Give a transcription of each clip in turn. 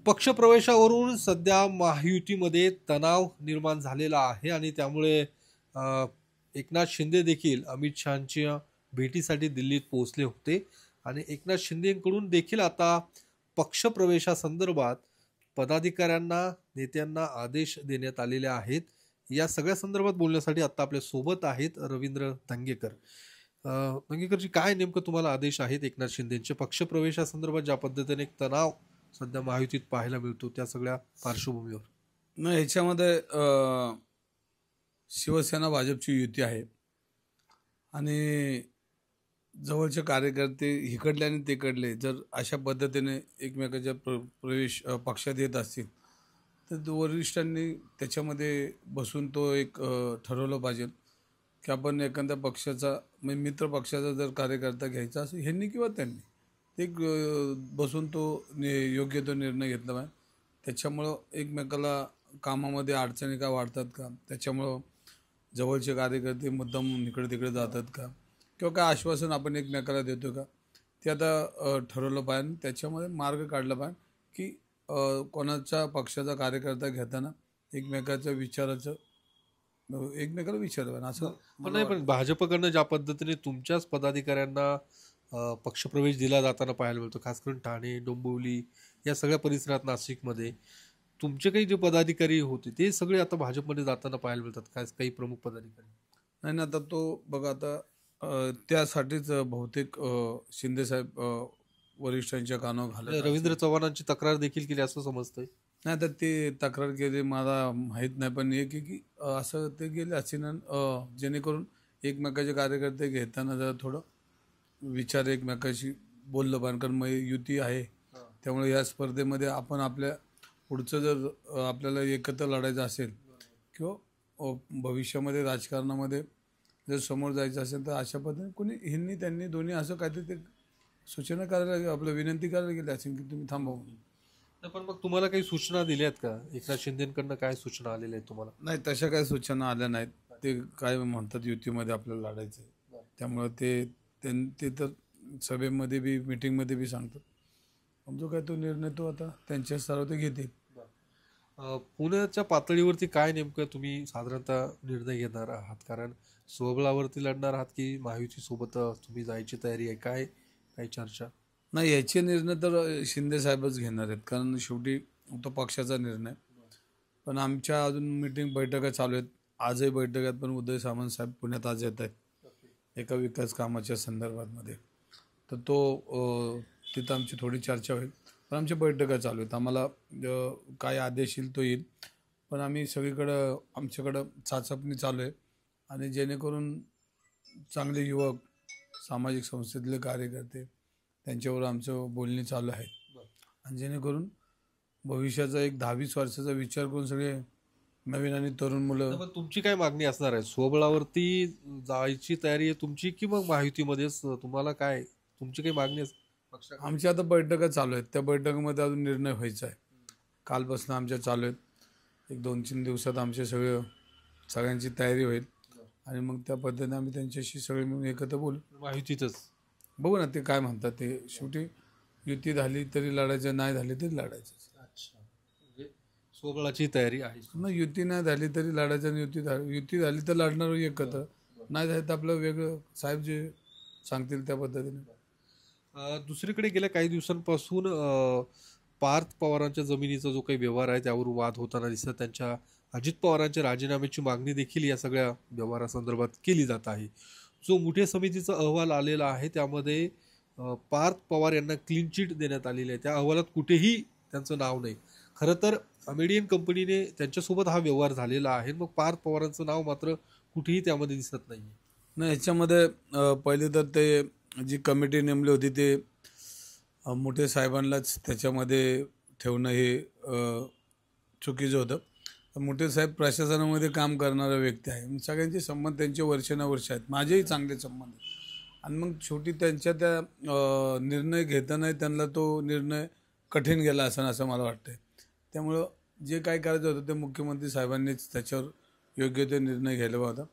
पक्षप्रवेशावरून सध्या महायुतीमध्ये तणाव निर्माण झालेला आहे आणि त्यामुळे अ, एकनाथ शिंदे देखील अमित शहांच्या भेटीसाठी दिल्लीत पोहोचले होते आणि एकनाथ शिंदेकडून देखील आता पक्षप्रवेशासंदर्भात पदाधिकाऱ्यांना, नेत्यांना आदेश देण्यात आलेले आहेत. या सगळ्या संदर्भात बोलण्यासाठी आता आपल्या सोबत आहेत रवींद्र धंगेकर. अ, धंगेकरजी काय नेमकं तुम्हाला आदेश आहेत एकनाथ शिंदेचे पक्षप्रवेशासंदर्भात ज्या पद्धतीने एक तणाव सध्या महायुतीत पाहायला मिळतो त्या सगळ्या पार्श्वभूमीवर? नाही, ह्याच्यामध्ये शिवसेना भाजपची युती आहे आणि जवळचे कार्यकर्ते इकडले आणि तिकडले जर अशा पद्धतीने एकमेकाच्या पक्षात येत असतील तर वरिष्ठांनी त्याच्यामध्ये बसून तो एक ठरवलं पाहिजे की आपण एखाद्या पक्षाचा म्हणजे मित्र पक्षाचा जर कार्यकर्ता घ्यायचा असेल ह्यांनी किंवा त्यांनी ते एक बसून तो योग्य तो निर्णय घेतला पाहिजे. त्याच्यामुळं एकमेकाला कामामध्ये अडचणी का वाढतात का, त्याच्यामुळं जवळचे कार्यकर्ते मुद्दाम इकडे तिकडे जातात का, किंवा काय आश्वासन आपण एकमेकाला देतो का, ते आता ठरवलं पाहिजे. त्याच्यामध्ये मार्ग काढला पाहिजे की कोणाच्या पक्षाचा कार्यकर्ता घेताना एकमेकाच्या विचाराचं एकमेकाला विचारलं पाहिजे असं पण नाही, पण भाजपकडनं ज्या पद्धतीने तुमच्याच पदाधिकाऱ्यांना पक्षप्रवेश दिला जाताना पाहायला मिळतो, खास करून ठाणे, डोंबिवली या सगळ्या परिसरात, नाशिकमध्ये तुमचे काही जे पदाधिकारी होते ते सगळे आता भाजपमध्ये जाताना पाहायला मिळतात, खास काही प्रमुख पदाधिकारी. नाही ना, आता तो बघा आता त्यासाठीच बहुतेक शिंदेसाहेब वरिष्ठांच्या कानावर घालत रवींद्र चव्हाणांची तक्रार देखील केली असं समजतंय. नाही, तर ते तक्रार केली मला माहीत नाही, पण एक की असं ते गेले असे जेणेकरून एकमेकाचे कार्यकर्ते घेताना जरा थोडं विचार एकमेकाशी बोललं पाहिजे. कारण मग युती आहे त्यामुळे या स्पर्धेमध्ये आपण आपल्या पुढचं जर आपल्याला एकत्र लढायचं असेल किंवा भविष्यामध्ये राजकारणामध्ये जर समोर जायचं असेल तर अशा पद्धतीने कोणी ह्यांनी त्यांनी दोन्ही असं काहीतरी ते सूचना करायला आपलं विनंती करायला गेली असेल की तुम्ही थांबवा. पण मग तुम्हाला काही सूचना दिल्यात का एकनाथ शिंदेकडनं? काय सूचना आलेल्या आहेत तुम्हाला? नाही, तशा काही सूचना आल्या नाहीत. ते काय म्हणतात युतीमध्ये आपल्याला लढायचं आहे त्यामुळं ते तर सभेमध्ये बी मीटिंगमध्ये बी सांगतात. जो काय तो निर्णय तो आता त्यांच्या स्तरावर ते घेतील. पुण्याच्या पातळीवरती काय नेमकं तुम्ही साधारणतः निर्णय घेणार आहात? कारण स्वबळावरती लढणार आहात की महायुतीसोबत तुम्ही जायची तयारी आहे? काय काही चर्चा? नाही, याचे निर्णय तर शिंदे साहेबच घेणार आहेत कारण शेवटी तो पक्षाचा निर्णय. पण आमच्या अजून बैठका चालू आहेत. आजही बैठक आहेत, पण उदय सामंत साहेब पुण्यात आज येत आहेत एका विकास कामाच्या संदर्भामध्ये. तर तो तिथं आमची थोडी चर्चा होईल. पण आमच्या बैठका चालू आहेत. आम्हाला काय आदेश येईल तो येईल, पण आम्ही सगळीकडं आमच्याकडं चाचपणी चालू आहे आणि जेणेकरून चांगले युवक, सामाजिक संस्थेतले कार्यकर्ते त्यांच्यावर आमचं बोलणी चालू आहे आणि जेणेकरून भविष्याचा एक 10-20 वर्षाचा विचार करून सगळे नवीन आणि तरुण मुलं. पण तुमची काय मागणी असणार आहे? स्वबळावरती जायची तयारी आहे तुमची की मग महायुतीमध्येच तुम्हाला काय तुमची काही मागणी पक्षा? आमच्या आता बैठका चालू आहेत. त्या बैठकीमध्ये अजून निर्णय व्हायचा आहे. कालपासून आमच्या चालू आहेत. एक 2-3 दिवसात आमचे सगळ्यांची तयारी होईल आणि मग त्या पद्धतीने आम्ही त्यांच्याशी सगळे मिळून एकत्र बोलू. महायुतीतच बघू ना ते काय म्हणतात. ते शेवटी युती झाली तरी लढायचं, नाही झाली तरी लढायचं. अच्छा, म्हणजे स्वबळाची तयारी आहे. मग युती नाही झाली तरी लढायचं आणि युती झाली तर लढणार एकत्र, नाही झाली तर आपलं वेगळं साहेब जे सांगतील त्या पद्धतीने. दुसरीकडे गेल्या काही दिवसांपासून पार्थ पवारांच्या जमिनीचा जो काही व्यवहार आहे त्यावर वाद होताना दिसत. त्यांच्या अजित पवारांच्या राजीनाम्याची मागणी देखील या सगळ्या व्यवहारासंदर्भात केली जात आहे. जो मुठे समितीचा अहवाल आलेला आहे त्यामध्ये पार्थ पवार यांना क्लीन चिट देण्यात आलेली आहे. त्या अहवालात कुठेही त्यांचं नाव नाही. खरं तर अमेरिकन कंपनीने त्यांच्यासोबत हा व्यवहार झालेला आहे, मग पार्थ पवारांचं नाव मात्र कुठेही त्यामध्ये दिसत नाही. ह्याच्यामध्ये पहिले तर ते जी कमिटी नेमली होती ते मोठे साहेबांनाच त्याच्यामध्ये ठेवणं हे चुकीचं होतं. मोठे साहेब प्रशासनामध्ये काम करणारा व्यक्ती आहे. सगळ्यांचे संबंध त्यांचे वर्षानुवर्ष आहेत. माझेही चांगले संबंध आहेत आणि मग शेवटी त्यांच्या त्या निर्णय घेताना त्यांना तो निर्णय कठीण गेला असं मला वाटतं. त्यामुळं जे काय करायचं होतं ते मुख्यमंत्री साहेबांनीच त्याच्यावर योग्य ते निर्णय घ्यायला होता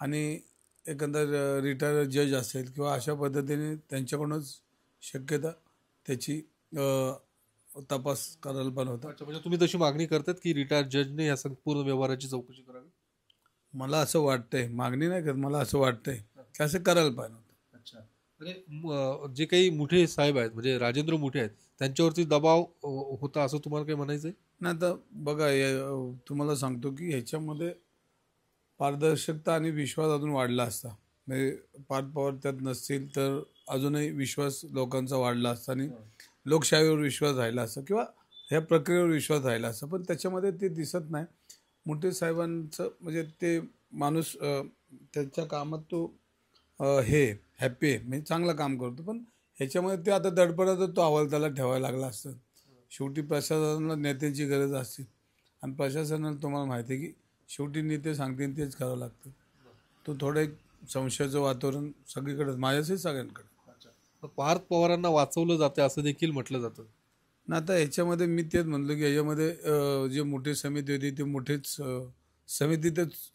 आणि एखादा रिटायर जज असेल किंवा अशा पद्धतीने त्यांच्याकडूनच शक्यता त्याची तपास करायला पण होता. अच्छा, म्हणजे तुम्ही तशी मागणी करतात की रिटायर्ड जजने या संपूर्ण व्यवहाराची चौकशी करावी? मला असं वाटतंय, मागणी नाही करत, मला असं वाटतंय की असं करायला पाहिजे होतं. अच्छा. म्हणजे जे काही मुठे साहेब आहेत म्हणजे राजेंद्र मुठे आहेत त्यांच्यावरती दबाव होता असं तुम्हाला काही म्हणायचंय? नाही तर बघा तुम्हाला सांगतो की ह्याच्यामध्ये पारदर्शकता आणि विश्वास अजून वाढला असता. म्हणजे पार्थ पवार त्यात नसतील तर अजूनही विश्वास लोकांचा वाढला असता आणि लोकशाहीवर विश्वास राहिला असता किंवा ह्या प्रक्रियेवर विश्वास राहिला असता. पण त्याच्यामध्ये ते दिसत नाही. मुठे साहेबांचं म्हणजे ते माणूस त्यांच्या कामात तो हे हॅपी आहे, म्हणजे चांगलं काम करतो. पण ह्याच्यामध्ये ते आता दडपणाचा तो अहवाल त्याला ठेवायला लागला असतं. शेवटी प्रशासनाला नेत्यांची गरज असते आणि प्रशासनाला तुम्हाला माहिती आहे की शेवटी नेते सांगतील तेच करावं लागतं. तो थोडं एक संशयाचं वातावरण सगळीकडेच, माझ्यासही सगळ्यांकडे. अच्छा. तर पार्थ पवारांना वाचवलं जाते असं देखील म्हटलं जातं. ना आता ह्याच्यामध्ये मी तेच म्हणलो की ह्याच्यामध्ये जे मोठी समिती होती ते मोठेच समितीतच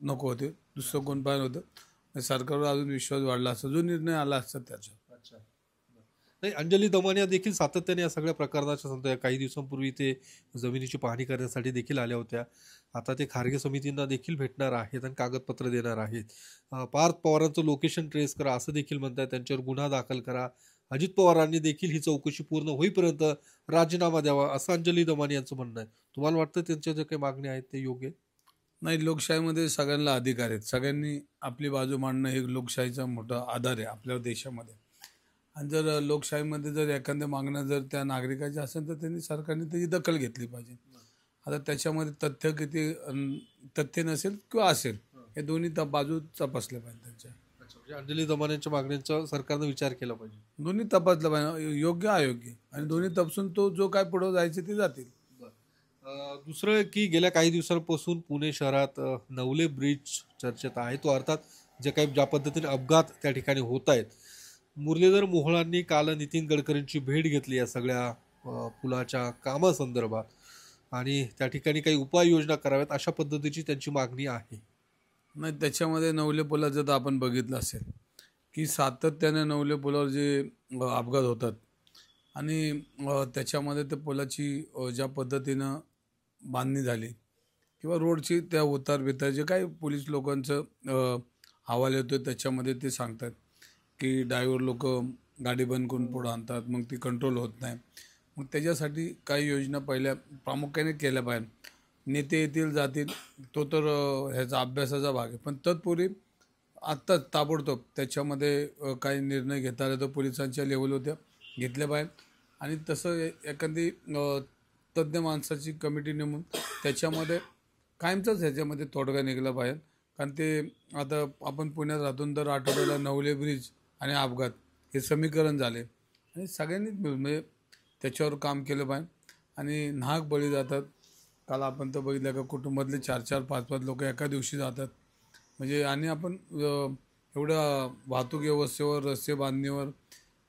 नको होते, दुसरं कोण पाहिजे होतं. सरकारवर अजून विश्वास वाढला असता, जो निर्णय आला असता त्याचा. अच्छा. नाही, अंजली दमानिया देखील सातत्याने या सगळ्या प्रकरणाच्या समजा काही दिवसांपूर्वी ते जमिनीची पाहणी करण्यासाठी देखील आल्या होत्या. आता ते खारगे समितींना देखील भेटणार आहेत आणि कागदपत्र देणार आहेत. पार्थ पवारांचं लोकेशन ट्रेस करा असं देखील म्हणतात, त्यांच्यावर गुन्हा दाखल करा. अजित पवारांनी देखील ही चौकशी पूर्ण होईपर्यंत राजीनामा द्यावा असं अंजली दमानिया यांचं म्हणणं आहे. तुम्हाला वाटतं त्यांच्या ज्या काही मागण्या आहेत ते योग्य आहेत? नाही, लोकशाहीमध्ये सगळ्यांना अधिकार आहेत. सगळ्यांनी आपली बाजू मांडणं हे लोकशाहीचा मोठा आधार आहे आपल्या देशामध्ये. आणि जर लोकशाहीमध्ये जर एखाद्या मागण्या जर त्या नागरिकाच्या असेल तर त्यांनी सरकारने त्याची दखल घेतली पाहिजे. आता त्याच्यामध्ये तथ्य किती तथ्य नसेल किंवा असेल हे दोन्ही बाजू तपासल्या पाहिजे त्यांच्या. अच्छा, म्हणजे अंजली दमानियांच्या मागण्यांचा सरकारनं विचार केला पाहिजे. दोन्ही तपासलं पाहिजे, योग्य अयोग्य, आणि दोन्ही तपासून तो जो काय पुढं जायचे ते जातील. दुसरं की गेल्या काही दिवसांपासून पुणे शहरात नवले ब्रिज चर्चेत आहे. तो अर्थात ज्या पद्धतीने अपघात त्या ठिकाणी होत आहेत. मुरलीधर मोहोळांनी काल नितीन गडकरींची भेट घेतली या सगळ्या पुलाच्या कामासंदर्भात आणि त्या ठिकाणी काही उपाययोजना कराव्यात अशा पद्धतीची त्यांची मागणी आहे. नाही, त्याच्यामध्ये नवले पुलाचं तर आपण बघितलं असेल की सातत्याने नवले पुलावर जे अपघात होतात आणि त्याच्यामध्ये त्या पुलाची ज्या पद्धतीनं बांधणी झाली किंवा रोडची त्या उतार बितार जे काही पोलीस लोकांचं अहवाल येतो त्याच्यामध्ये ते सांगतात की ड्रायव्हर लोक गाडी बंद करून पुढं आणतात, मग ती कंट्रोल होत नाही. मग त्याच्यासाठी काही योजना पहिल्या प्रामुख्याने केल्या पाहिजे. नेते येतील जातील तो तर ह्याचा अभ्यासाचा भाग आहे, पण तत्पूर्वी आत्ताच ताबडतोब त्याच्यामध्ये काही निर्णय घेता आले तर पोलिसांच्या लेवलवर घेतल्या पाहिजे. आणि तसं एखादी तज्ज्ञ माणसाची कमिटी नेमून त्याच्यामध्ये कायमचाच ह्याच्यामध्ये तोडगा निघाला पाहिजे. कारण ते आता आपण पुण्यात राहून दर आठवड्याला नवले ब्रिज आणि अपघात हे समीकरण झाले आणि सगळ्यांनीच मिळून म्हणजे त्याच्यावर काम केलं पाहिजे. आणि नाहक बळी जातात. काल आपण तर बघितलं का कुटुंबातले 4-4, 5-5 लोक एका दिवशी जातात. म्हणजे आणि आपण एवढ्या वाहतूक व्यवस्थेवर, रस्ते बांधणीवर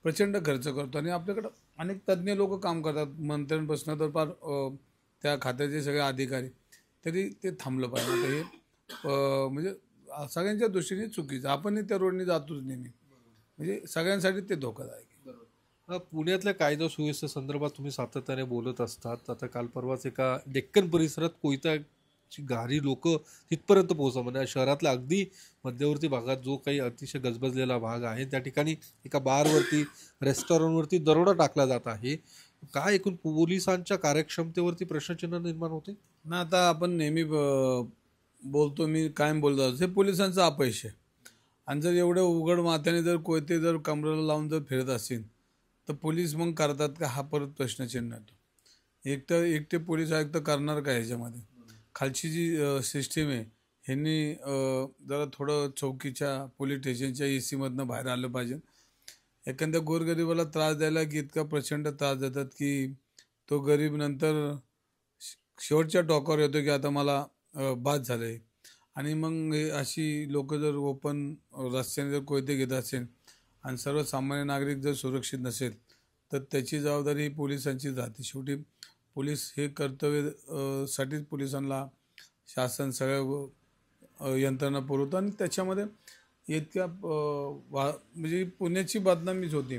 प्रचंड खर्च करतो आणि आपल्याकडं अनेक तज्ज्ञ लोक काम करतात, मंत्र्यांपासून तर फार त्या खात्याचे सगळे अधिकारी, तरी ते थांबलं पाहिजे. आता हे म्हणजे सगळ्यांच्या दृष्टीने चुकीचं. आपणही त्या रोडने जातोच नेहमी, म्हणजे सगळ्यांसाठी ते धोकादायक आहे. पुण्यातल्या कायदा सुव्यवस्थे संदर्भात तुम्ही सातत्याने बोलत असतात. आता काल परवाच एका डेक्कन परिसरात कोयत्याची गाडी लोक तिथपर्यंत पोहोचवा म्हणजे शहरातल्या अगदी मध्यवर्ती भागात जो काही अतिशय गजबजलेला भाग आहे त्या ठिकाणी एका बारवरती रेस्टॉरंटवरती दरोडा टाकला जात आहे. काय एकूण पोलिसांच्या कार्यक्षमतेवरती प्रश्नचिन्ह निर्माण होते ना. आता आपण नेहमी बोलतो, मी कायम बोलतो, हे पोलिसांचं अपयश आहे. आणि जर एवढं उघड माथ्याने जर कोयते जर कमरेला लावून जर फिरत असतील तर पोलीस मग करतात का, हा परत प्रश्नचिन्ह येतो. एकटे पोलीस आयुक्त करणार का ह्याच्यामध्ये? खालची जी सिस्टीम आहे ह्यांनी जरा थोडं चौकीच्या पोलीस स्टेशनच्या AC मधनं बाहेर आलं पाहिजे. एखाद्या गोरगरिबाला त्रास द्यायला की इतका प्रचंड त्रास देतात की तो गरीब नंतर शेवटच्या टोकावर येतो की आता मला बाद झालं आहे. आणि मग अशी लोक जर ओपन रस्त्याने जर कोयते घेत असेल आणि सर्वसामान्य नागरिक जर सुरक्षित नसेल तर त्याची जबाबदारी पोलिसांची राहते. शेवटी पोलीस हे कर्तव्य साठीच पोलिसांना शासन सगळ्या यंत्रणा पुरवतं. आणि त्याच्यामध्ये इतक्या म्हणजे पुण्याची बदनामीच होती.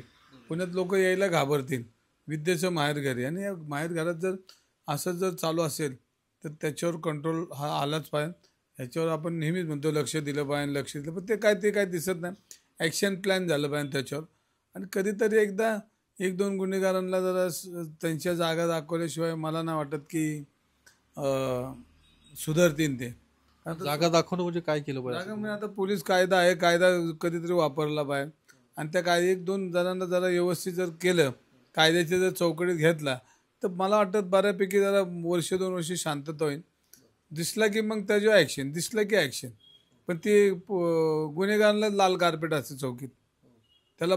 पुण्यात लोक यायला घाबरतील विद्येचं माहेरघर आणि या माहेरघरात जर असं जर चालू असेल तर त्याच्यावर कंट्रोल हा आलाच पाहिजे. ह्याच्यावर आपण नेहमीच म्हणतो लक्ष दिलं पाहिजे, लक्ष दिलं, पण ते काय दिसत नाही. ॲक्शन प्लॅन झालं पाहिजे त्याच्यावर. आणि कधीतरी एकदा एक दोन गुन्हेगारांना जरा त्यांच्या जागा दाखवल्याशिवाय मला नाही वाटत की सुधारतील ते. जागा दाखवणं म्हणजे काय केलं पाहिजे? जागा म्हणजे आता पोलीस कायदा आहे, कायदा कधीतरी वापरला पाहिजे आणि त्या कायदे एक दोन जणांना जरा व्यवस्थित जर केलं, कायद्याच्या जर चौकटीत घेतला तर मला वाटतं बऱ्यापैकी जरा वर्ष 2 वर्ष शांतता होईल. दिसला की मग त्याच्यावर ॲक्शन, दिसलं की ॲक्शन. पण ते गुन्हेगारांना लाल कार्पेट असते चौकीत. त्याला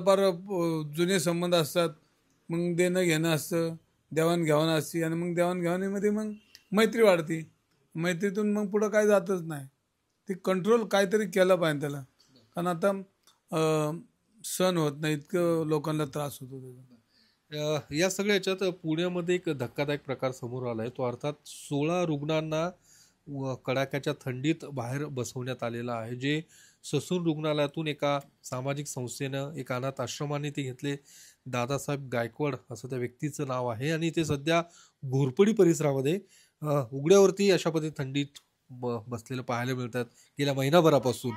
जुने संबंध असतात, मग देणं घेणं असतं, देवाणघेवाण असते आणि मग देवाणघेवाणीमध्ये मग मैत्री वाढते. मैत्रीतून मग पुढं काय जातच नाही. ते कंट्रोल काहीतरी केलं पाहिजे त्याला, कारण आता सण होत नाही, इतकं लोकांना त्रास होतो त्याचा. या सगळ्या याच्यात पुण्यामध्ये एक धक्कादायक प्रकार समोर आलाय, तो अर्थात 16 रुग्णांना कडाक्याच्या थंडीत बाहेर बसवण्यात आलेला आहे, जे ससून रुग्णालयातून एका सामाजिक संस्थेनं, एक अनाथ आश्रमाने ते घेतले. दादासाहेब गायकवाड असं त्या व्यक्तीचं नाव आहे आणि ते सध्या घोरपडी परिसरामध्ये उघड्यावरती अशा पद्धती थंडीत बसलेलं पाहायला मिळतात गेल्या महिनाभरापासून.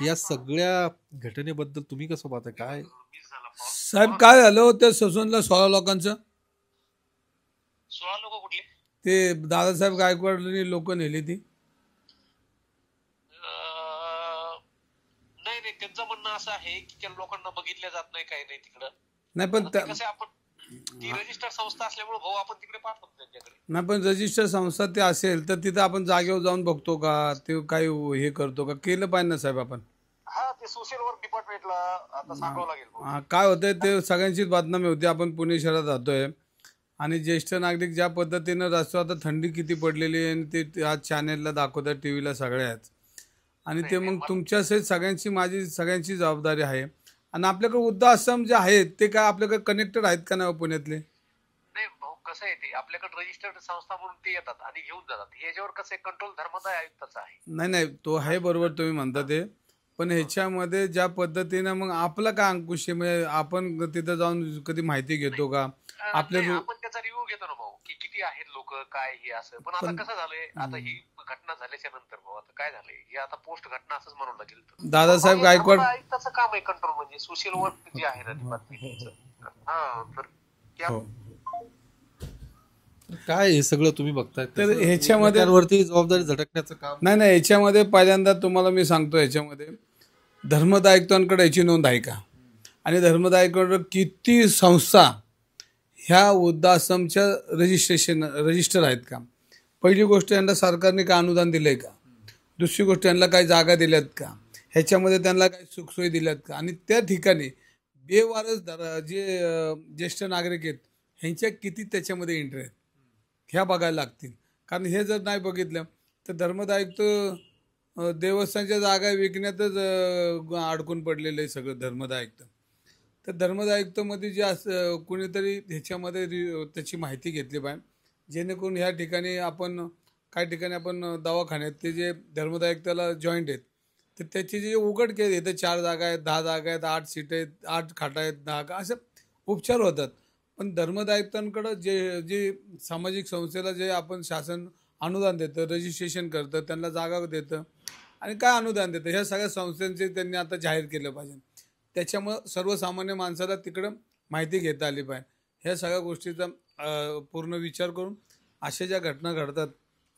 या सगळ्या घटनेबद्दल तुम्ही कसं पाहता? काय साहेब काय झालं होतं ससूनला 16 लोकांचं? 16 लोक कुठले? ते दादासाहेब गायकवाडनी लोक नेली ती. नाही नाही, त्यांचं म्हणणं असं आहे की त्या लोकांना बघितल्या जात नाही, काही नाही तिकडं. नाही पण कसं आपण ती रजिस्टर संस्था असल्यामुळे भाऊ आपण तिकडे पाठवतो त्यांच्याकडे. नाही पण रजिस्टर संस्था ते असेल तर तिथं आपण जागेवर जाऊन बघतो का, ते काही हे करतो का? केलं पाहिजे ना साहेब आपण. हा, ते सोशल वर्क डिपार्टमेंटला आता सांगावं लागेल. काय होतंय ते सगळ्यांचीच बदनामी होती. आपण पुणे शहरात राहतोय आणि ज्येष्ठ नागरिक ज्या पद्धतीनं रस्त्यावर आता थंडी किती पडलेली आहे आणि ते आज चॅनेलला दाखवतात, टी व्हीला सगळ्याच. आणि ते मग तुमच्या सहित सगळ्यांची माझी सगळ्यांची जबाबदारी आहे. आणि आपल्याकडे वृद्धाश्रम जे आहेत ते काय आपल्याकडे कनेक्टेड आहेत का नाही पुण्यातले? नाही भाऊ, कसं आहे ते आपल्याकडे रजिस्टर्ड संस्था म्हणून ते येतात आणि घेऊन जातात. याच्यावर कसं आहे, कंट्रोल धर्मदाय आयुक्ताचा आहे. नाही तो आहे, बरोबर तुम्ही म्हणता ते. पण ह्याच्यामध्ये ज्या पद्धतीनं मग आपला काय अंकुश आहे, म्हणजे आपण तिथं जाऊन कधी माहिती घेतो का? आपण त्याचा रिव्ह्यू घेतो ना भाऊ, की किती आहेत लोक, काय हे असं. पण आता कसं झालंय, आता ही घटना झाल्याच्या नंतर भाऊ आता काय झालंय, हे आता पोस्ट घटना असंच म्हणून लागेल. दादासाहेब गायकवाड आयुक्ताचं काम आहे कंट्रोल, म्हणजे सोशल वर्क जे आहे ना डिपार्टमेंटचं. हा, तर काय हे सगळं तुम्ही बघताय? तर ह्याच्यामध्ये वरती जबाबदारी झटकण्याचं काम नाही ह्याच्यामध्ये पहिल्यांदा तुम्हाला मी सांगतो, ह्याच्यामध्ये धर्मदायित्वांकडे याची नोंद आहे का? आणि धर्मदायित्वांकडे किती संस्था ह्या वृद्धाश्रमच्या रजिस्टर आहेत का? पहिली गोष्ट, यांना सरकारने काय अनुदान दिलंय का? दुसरी गोष्ट, यांना काही जागा दिल्यात का? ह्याच्यामध्ये त्यांना काही सुखसोयी दिल्यात का? आणि त्या ठिकाणी बेवारस जे ज्येष्ठ नागरिक आहेत ह्यांच्या किती त्याच्यामध्ये एंट्री आहेत ह्या बघायला लागतील. कारण हे जर नाही बघितलं तर धर्मदायित्व देवस्थानच्या जागा विकण्यातच अडकून पडलेलं आहे सगळं धर्मदायित्व. तर धर्मदायित्वमध्ये जे असं कोणीतरी ह्याच्यामध्ये त्याची माहिती घेतली पाहिजे, जेणेकरून ह्या ठिकाणी आपण काही ठिकाणी आपण दवाखान्यात ते जे धर्मदायित्वाला जॉईंट आहेत तर त्याची जे उघडकीस येते, 4 जागा आहेत, 10 जागा आहेत, 8 सीट आहेत, 8 खाटा आहेत, 10 असं उपचार होतात. पण धर्मदायित्वांकडं जे सामाजिक संस्थेला जे आपण शासन अनुदान देतं, रजिस्ट्रेशन करतं, त्यांना जागा देतं आणि काय अनुदान देतं, ह्या सगळ्या संस्थांचे त्यांनी आता जाहीर केलं पाहिजे. त्याच्यामुळं सर्वसामान्य माणसाला तिकडं माहिती घेता आली पाहिजे. ह्या सगळ्या गोष्टीचा पूर्ण विचार करून अशा ज्या घटना घडतात,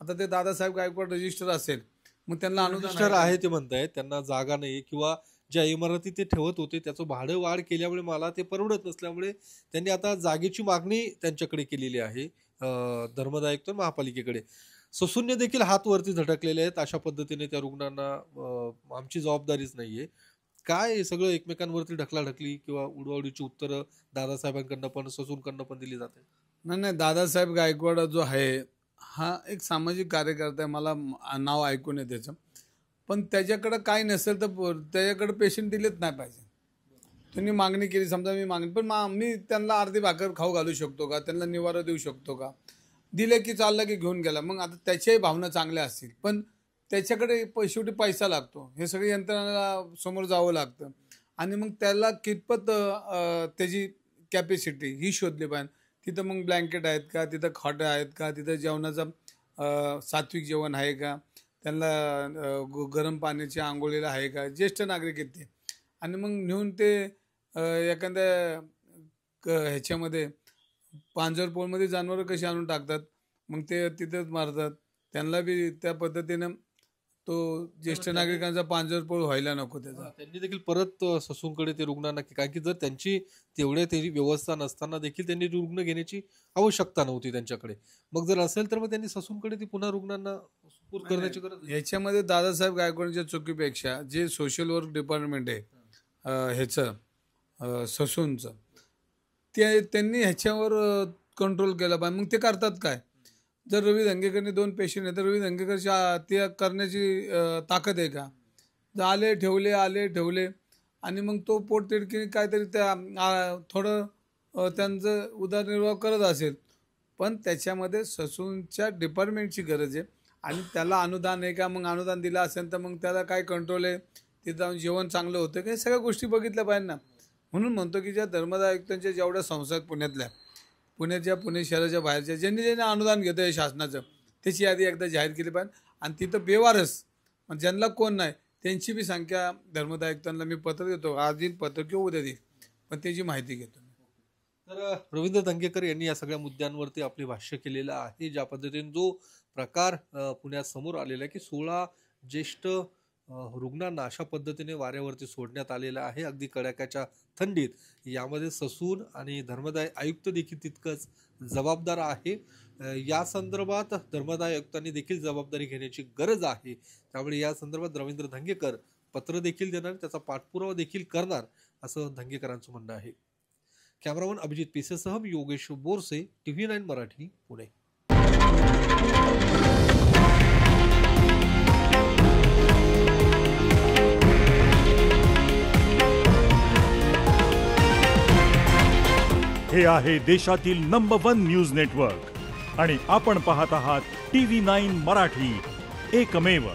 आता ते दादासाहेब गायकवाड रजिस्टर असेल मग त्यांना अनुदान आहे ते म्हणतायत, त्यांना जागा नाही किंवा ज्या इमारती ते ठेवत होते त्याचं भाडं वाढ केल्यामुळे मला ते परवडत नसल्यामुळे त्यांनी आता जागेची मागणी त्यांच्याकडे केलेली आहे, धर्मदायित्व महापालिकेकडे. ससूनने देखील हात वरती झटकलेले आहेत, अशा पद्धतीने त्या रुग्णांना आमची जबाबदारीच नाहीये. काय हे सगळं एकमेकांवरती ढकलाढकली किंवा उडवाउडीची उत्तरं दादासाहेबांकडनं पण ससूनकडनं पण दिली जाते? नाही दादासाहेब गायकवाड जो आहे हा एक सामाजिक कार्यकर्ता आहे, मला नाव ऐकून आहे त्याचं. पण त्याच्याकडं काय नसेल तर त्याच्याकडे पेशंट दिलेच नाही पाहिजे. त्यांनी मागणी केली, समजा मी मागणी, पण मी त्यांना अर्धी भाकर खाऊ घालू शकतो का? त्यांना निवारा देऊ शकतो का? दिले की चाललं की घेऊन गेला. मग आता त्याच्याही भावना चांगल्या असतील, पण त्याच्याकडे शेवटी पैसा लागतो, हे सगळी यंत्रणेला समोर जावं लागतं आणि मग त्याला कितपत त्याची कॅपॅसिटी ही शोधली पाहिजे. तिथं मग ब्लँकेट आहेत का, तिथं खाटं आहेत का, तिथं जेवणाचं सात्विक जेवण आहे का, त्यांना गरम पाण्याची आंघोळीला आहे का, ज्येष्ठ नागरिक आहेत ते. आणि मग नेऊन ते एखाद्या ह्याच्यामध्ये पांजरपोळमध्ये जनावरं कशी आणून टाकतात, मग ते तिथेच मारतात. त्यांना बी त्या पद्धतीनं तो ज्येष्ठ नागरिकांचा पांजरपोळ व्हायला नको त्याचा. त्यांनी देखील परत ससूनकडे ते रुग्णांना, कारण की जर त्यांची तेवढ्या तरी व्यवस्था नसताना देखील त्यांनी रुग्ण घेण्याची आवश्यकता नव्हती त्यांच्याकडे. मग जर असेल तर मग त्यांनी ससूनकडे ती पुन्हा रुग्णांना सुपूर्द करण्याची गरज. याच्यामध्ये दादासाहेब गायकवाडच्या चुकीपेक्षा जे सोशल वर्क डिपार्टमेंट आहे ह्याचं ससूनचं, त्यांनी ह्याच्यावर कंट्रोल केला पाहिजे. मग ते करतात काय? जर रवी धंगेकरने 2 पेशंट आहे तर रवी धंगेकरच्या ते करण्याची ताकद आहे का? जर आले ठेवले आणि मग तो पोटतिडकीने काहीतरी त्या थोडं त्यांचं उदरनिर्वाह करत असेल, पण त्याच्यामध्ये ससूनच्या डिपार्टमेंटची गरज आहे. आणि त्याला अनुदान आहे का? मग अनुदान दिलं असेल तर मग त्याला काय कंट्रोल आहे, तिथं जाऊन जेवण चांगलं होतं का, सगळ्या गोष्टी बघितल्या पाहिजे ना. म्हणून म्हणतो की ज्या धर्मदाय आयुक्तांच्या जेवढ्या संस्था पुण्यातल्या, पुणे शहराच्या बाहेरच्या, ज्यांनी अनुदान घेतं आहे शासनाचं, त्याची यादी एकदा जाहीर केली पाहिजे. आणि तिथं बेवारस ज्यांना कोण नाही त्यांची बी संख्या धर्मदाय आयुक्तांना मी पत्र देतो, आज देईल पत्र किंवा उद्या देईल, पण त्याची माहिती घेतो. तर रवींद्र धंगेकर यांनी या सगळ्या मुद्द्यांवरती आपले भाष्य केलेलं आहे. ज्या पद्धतीने जो प्रकार पुण्यात समोर आलेला आहे की 16 ज्येष्ठ रुग्णांना अशा पद्धतीने वाऱ्यावरती सोडण्यात आलेलं आहे अगदी कडाक्याच्या थंडीत. यामध्ये ससून आणि धर्मदाय आयुक्त देखील तितकंच जबाबदार आहे. या संदर्भात धर्मदाय आयुक्तांनी देखील जबाबदारी घेण्याची गरज आहे. त्यामुळे या संदर्भात रवींद्र धंगेकर पत्र देखील देणार, त्याचा पाठपुरावा देखील करणार, असं धंगेकरांचं म्हणणं आहे. कॅमेरामन अभिजित पिसेसह योगेश बोरसे, TV9 मराठी, पुणे. हे आहे देशातील नंबर 1 न्यूज नेटवर्क आणि आपण पाहत आहात TV9 मराठी, एकमेव.